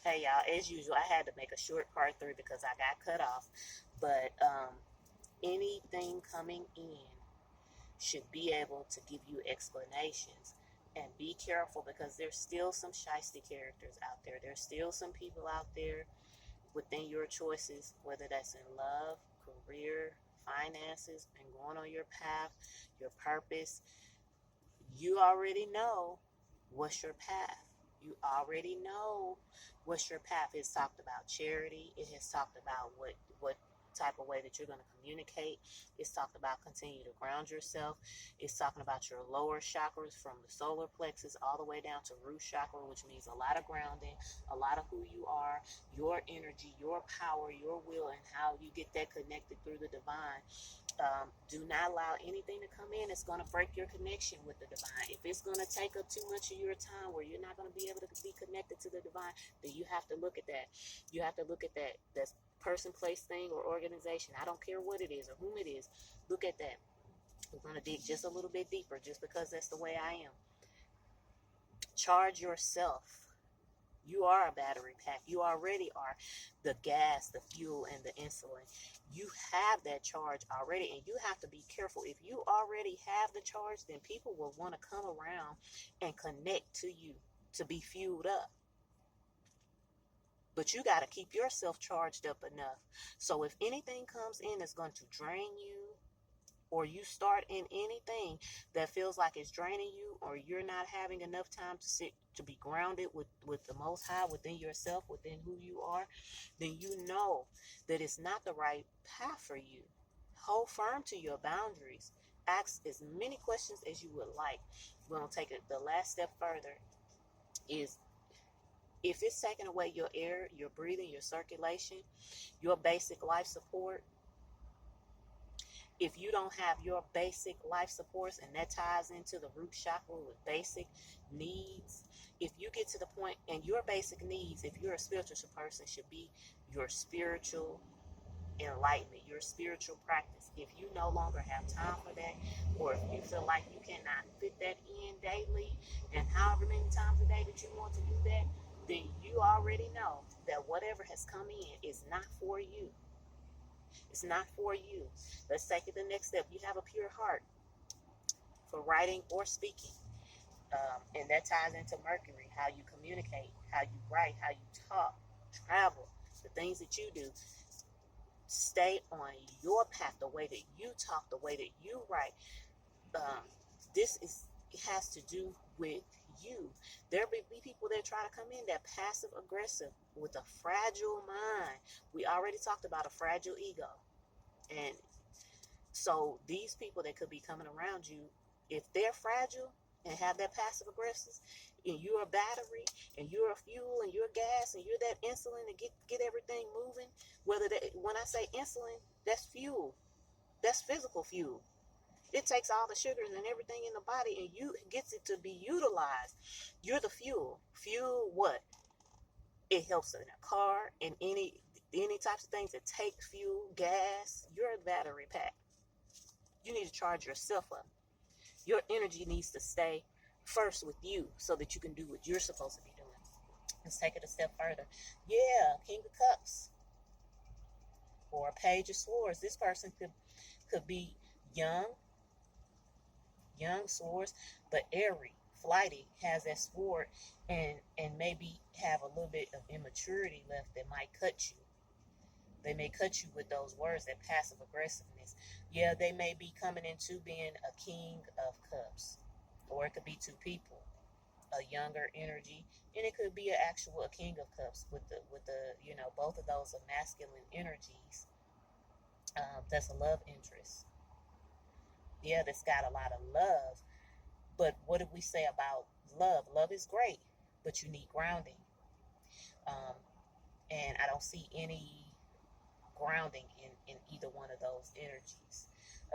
Hey y'all, as usual, I had to make a short part 3 because I got cut off. But anything coming in should be able to give you explanations. And be careful because there's still some shisty characters out there. There's still some people out there within your choices, whether that's in love, career, finances, and going on your path, your purpose. You already know what's your path. You already know what's your path. It's talked about charity. It has talked about what type of way that you're going to communicate. It's talked about continue to ground yourself. It's talking about your lower chakras from the solar plexus all the way down to root chakra, which means a lot of grounding, a lot of who you are, your energy, your power, your will, and how you get that connected through the divine. Do not allow anything to come in that's going to break your connection with the divine. If it's going to take up too much of your time where you're not going to be able to be connected to the divine, then you have to look at that. You have to look at that. That's person, place, thing, or organization. I don't care what it is or whom it is. Look at that. We're going to dig just a little bit deeper just because that's the way I am. Charge yourself. You are a battery pack. You already are the gas, the fuel, and the insulin. You have that charge already, and you have to be careful. If you already have the charge, then people will want to come around and connect to you to be fueled up. But you got to keep yourself charged up enough. So if anything comes in that's going to drain you, or you start in anything that feels like it's draining you, or you're not having enough time to sit to be grounded with the most high within yourself, within who you are, then you know that it's not the right path for you. Hold firm to your boundaries. Ask as many questions as you would like. We're going to take it the last step further is if it's taking away your air, your breathing, your circulation, your basic life support. If you don't have your basic life supports, and that ties into the root chakra with basic needs, if you get to the point, and your basic needs, if you're a spiritual person, should be your spiritual enlightenment, your spiritual practice. If you no longer have time for that, or if you feel like you cannot fit that in daily, and however many times a day that you want to do that, then you already know that whatever has come in is not for you. It's not for you. Let's take it the next step. You have a pure heart for writing or speaking. And that ties into Mercury, how you communicate, how you write, how you talk, travel, the things that you do. Stay on your path, the way that you talk, the way that you write. Um, it has to do with you. There be people that try to come in that passive aggressive with a fragile mind. We already talked about a fragile ego. And so these people that could be coming around you, if they're fragile and have that passive aggressive, and you're a battery, and you're a fuel, and you're gas, and you're that insulin to get everything moving. Whether that, when I say insulin, that's fuel, that's physical fuel. It takes all the sugars and everything in the body, and you gets it to be utilized. You're the fuel. Fuel what? It helps in a car and any types of things that take fuel, gas. You're a battery pack. You need to charge yourself up. Your energy needs to stay first with you so that you can do what you're supposed to be doing. Let's take it a step further. Yeah, King of Cups or a Page of Swords. This person could be young swords, but airy, flighty, has that sword and maybe have a little bit of immaturity left that might cut you. They may cut you with those words, that passive aggressiveness. Yeah, they may be coming into being a King of Cups, or it could be two people, a younger energy, and it could be a King of Cups with the both of those are masculine energies. That's a love interest. Yeah, that's got a lot of love. But what did we say about love? Love is great, but you need grounding. Um, and I don't see any grounding in either one of those energies.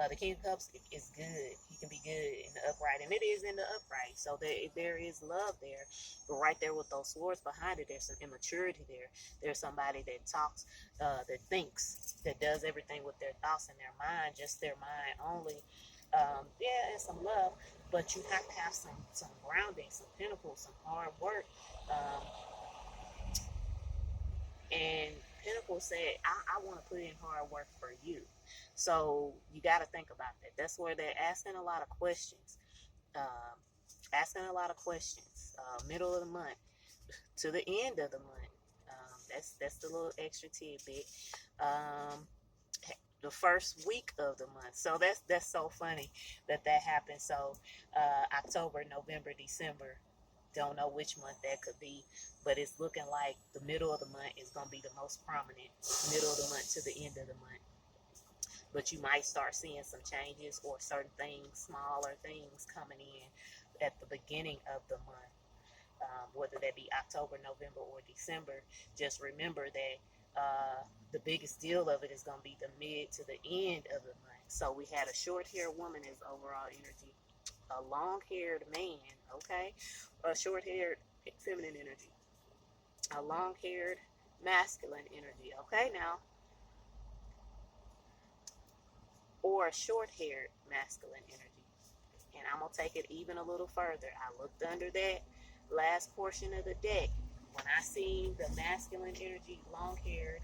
The King of Cups is good. He can be good in the upright, and it is in the upright. So there is love there, but right there with those swords behind it, there's some immaturity there. There's somebody that talks, that thinks, that does everything with their thoughts and their mind, just their mind only. Yeah, and some love, but you have to have some grounding, some pinnacles, some hard work. Um, Oracle said, I want to put in hard work for you. So you got to think about that. That's where they're asking a lot of questions. Um, Asking a lot of questions. Middle of the month to the end of the month. That's the little extra tidbit. Um, the first week of the month. So that's so funny that happened. So October, November, December. Don't know which month that could be, but it's looking like the middle of the month is going to be the most prominent. Middle of the month to the end of the month. But you might start seeing some changes or certain things, smaller things coming in at the beginning of the month, whether that be October, November, or December. Just remember that the biggest deal of it is going to be the mid to the end of the month. So we had a short-haired woman as overall energy, a long-haired man, okay, a short-haired feminine energy, a long-haired masculine energy, okay, now, or a short-haired masculine energy. And I'm going to take it even a little further. I looked under that last portion of the deck. When I see the masculine energy, long-haired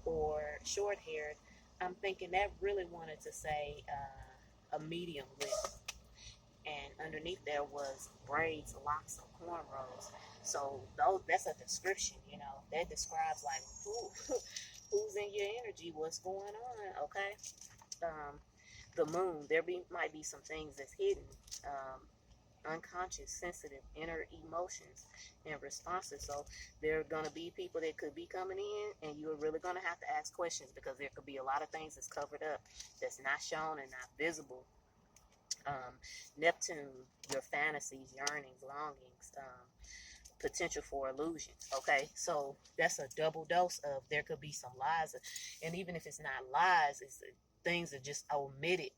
or short-haired, I'm thinking that really wanted to say a medium length. And underneath there was braids, locks, or cornrows. So that's a description, that describes like who's in your energy, what's going on, okay? Um, the moon, might be some things that's hidden, unconscious, sensitive, inner emotions and responses. So there are going to be people that could be coming in, and you're really going to have to ask questions because there could be a lot of things that's covered up, that's not shown and not visible. Neptune, your fantasies, yearnings, longings, potential for illusions. Okay, so that's a double dose of there could be some lies, and even if it's not lies, it's things are just omitted.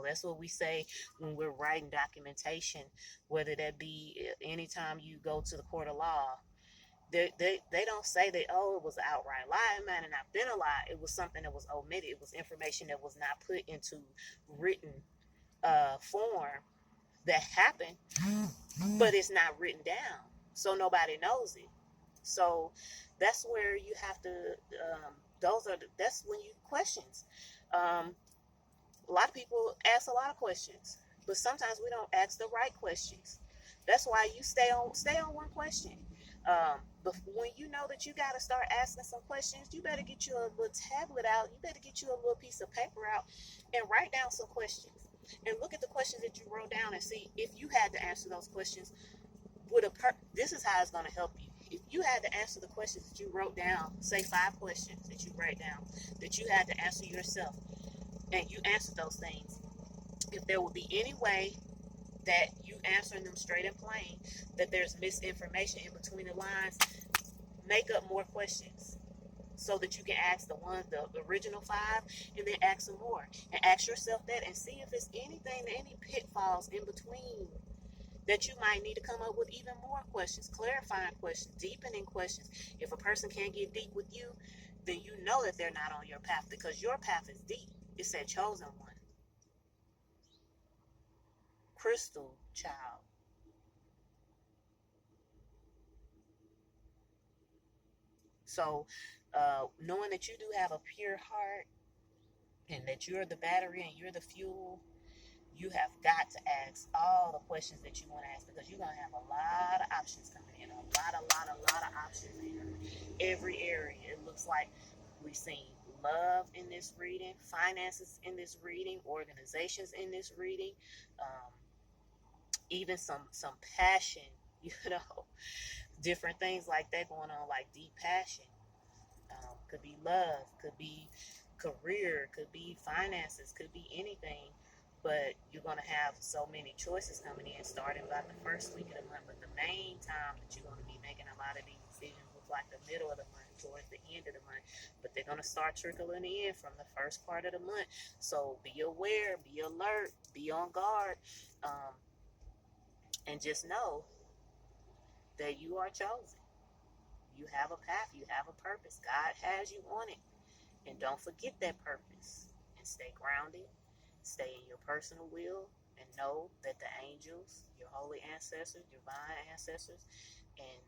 That's what we say when we're writing documentation, whether that be anytime you go to the court of law. They don't say that, oh, it was an outright lie. It might have not been a lie. It was something that was omitted. It was information that was not put into written form that happened, but it's not written down, so nobody knows it. So that's where you have to. That's when you questions. A lot of people ask a lot of questions, but sometimes we don't ask the right questions. That's why you stay on one question. But when you know that you got to start asking some questions, you better get you a little tablet out. You better get you a little piece of paper out and write down some questions. And look at the questions that you wrote down and see if you had to answer those questions. This is how it's going to help you. If you had to answer the questions that you wrote down, say 5 questions that you write down, that you had to answer yourself, and you answered those things, if there would be any way that you answering them straight and plain, that there's misinformation in between the lines, make up more questions so that you can ask the original 5, and then ask some more, and ask yourself that, and see if there's any pitfalls in between that you might need to come up with even more questions, clarifying questions, deepening questions. If a person can't get deep with you, then you know that they're not on your path, because your path is deep. It's that chosen one. Crystal child. So knowing that you do have a pure heart, and that you're the battery and you're the fuel, you have got to ask all the questions that you want to ask, because you're going to have a lot of options coming in, a lot of options in every area. It looks like we've seen love in this reading, finances in this reading, organizations in this reading, even some passion, different things like that going on, like deep passion. Could be love, could be career, could be finances, could be anything. But you're going to have so many choices coming in starting by the first week of the month. But the main time that you're going to be making a lot of these decisions was like the middle of the month, towards the end of the month. But they're going to start trickling in from the first part of the month. So be aware, be alert, be on guard, and just know that you are chosen. You have a path, you have a purpose. God has you on it. And don't forget that purpose. And stay grounded, stay in your personal will, and know that the angels, your holy ancestors, divine ancestors, and